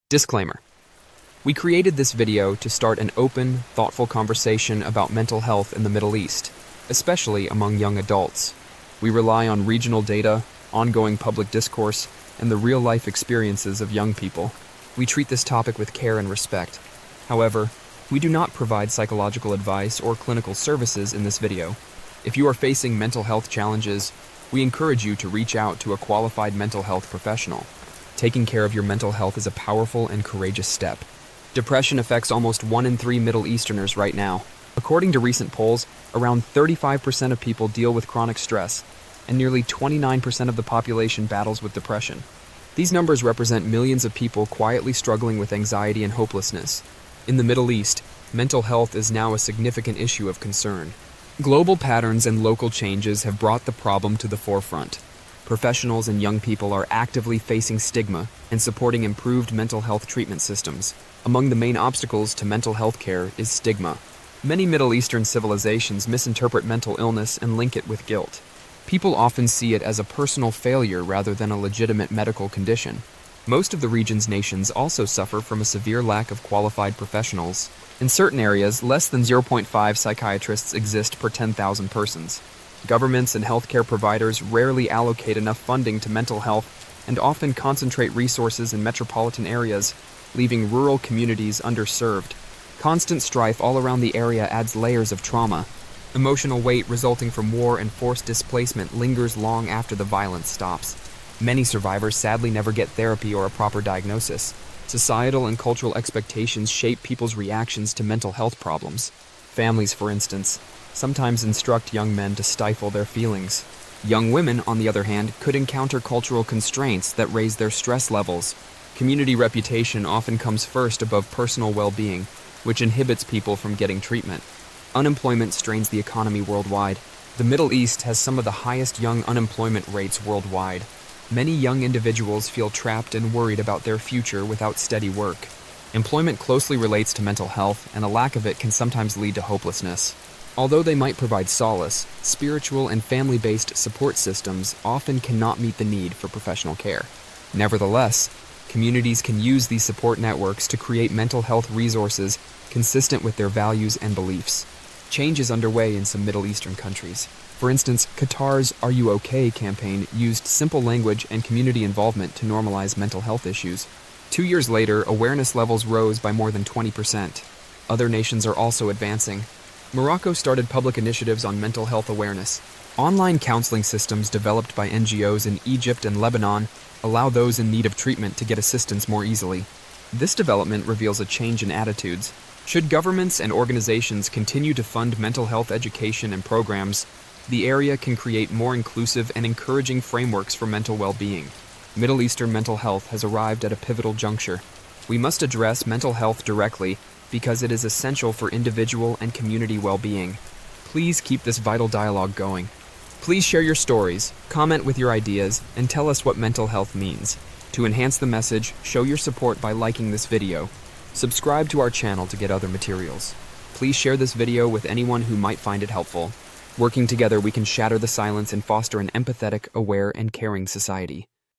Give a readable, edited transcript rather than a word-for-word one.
Disclaimer. We created this video to start an open, thoughtful conversation about mental health in the Middle East, especially among young adults. We rely on regional data, ongoing public discourse, and the real-life experiences of young people. We treat this topic with care and respect. However, we do not provide psychological advice or clinical services in this video. If you are facing mental health challenges, we encourage you to reach out to a qualified mental health professional. Taking care of your mental health is a powerful and courageous step. Depression affects almost 1 in 3 Middle Easterners right now. According to recent polls, around 35% of people deal with chronic stress, and nearly 29% of the population battles with depression. These numbers represent millions of people quietly struggling with anxiety and hopelessness. In the Middle East, mental health is now a significant issue of concern. Global patterns and local changes have brought the problem to the forefront. Professionals and young people are actively facing stigma and supporting improved mental health treatment systems. Among the main obstacles to mental health care is stigma. Many Middle Eastern civilizations misinterpret mental illness and link it with guilt. People often see it as a personal failure rather than a legitimate medical condition. Most of the region's nations also suffer from a severe lack of qualified professionals. In certain areas, less than 0.5 psychiatrists exist per 10,000 persons. Governments and healthcare providers rarely allocate enough funding to mental health and often concentrate resources in metropolitan areas, leaving rural communities underserved. Constant strife all around the area adds layers of trauma. Emotional weight resulting from war and forced displacement lingers long after the violence stops. Many survivors sadly never get therapy or a proper diagnosis. Societal and cultural expectations shape people's reactions to mental health problems. Families, for instance, sometimes instruct young men to stifle their feelings. Young women, on the other hand, could encounter cultural constraints that raise their stress levels. Community reputation often comes first above personal well-being, which inhibits people from getting treatment. Unemployment strains the economy worldwide. The Middle East has some of the highest young unemployment rates worldwide. Many young individuals feel trapped and worried about their future without steady work. Employment closely relates to mental health, and a lack of it can sometimes lead to hopelessness. Although they might provide solace, spiritual and family-based support systems often cannot meet the need for professional care. Nevertheless, communities can use these support networks to create mental health resources consistent with their values and beliefs. Change is underway in some Middle Eastern countries. For instance, Qatar's Are You OK campaign used simple language and community involvement to normalize mental health issues. 2 years later, awareness levels rose by more than 20%. Other nations are also advancing. Morocco started public initiatives on mental health awareness. Online counseling systems developed by NGOs in Egypt and Lebanon allow those in need of treatment to get assistance more easily. This development reveals a change in attitudes. Should governments and organizations continue to fund mental health education and programs, the area can create more inclusive and encouraging frameworks for mental well-being. Middle Eastern mental health has arrived at a pivotal juncture. We must address mental health directly because it is essential for individual and community well-being. Please keep this vital dialogue going. Please share your stories, comment with your ideas, and tell us what mental health means. To enhance the message, show your support by liking this video. Subscribe to our channel to get other materials. Please share this video with anyone who might find it helpful. Working together, we can shatter the silence and foster an empathetic, aware, and caring society.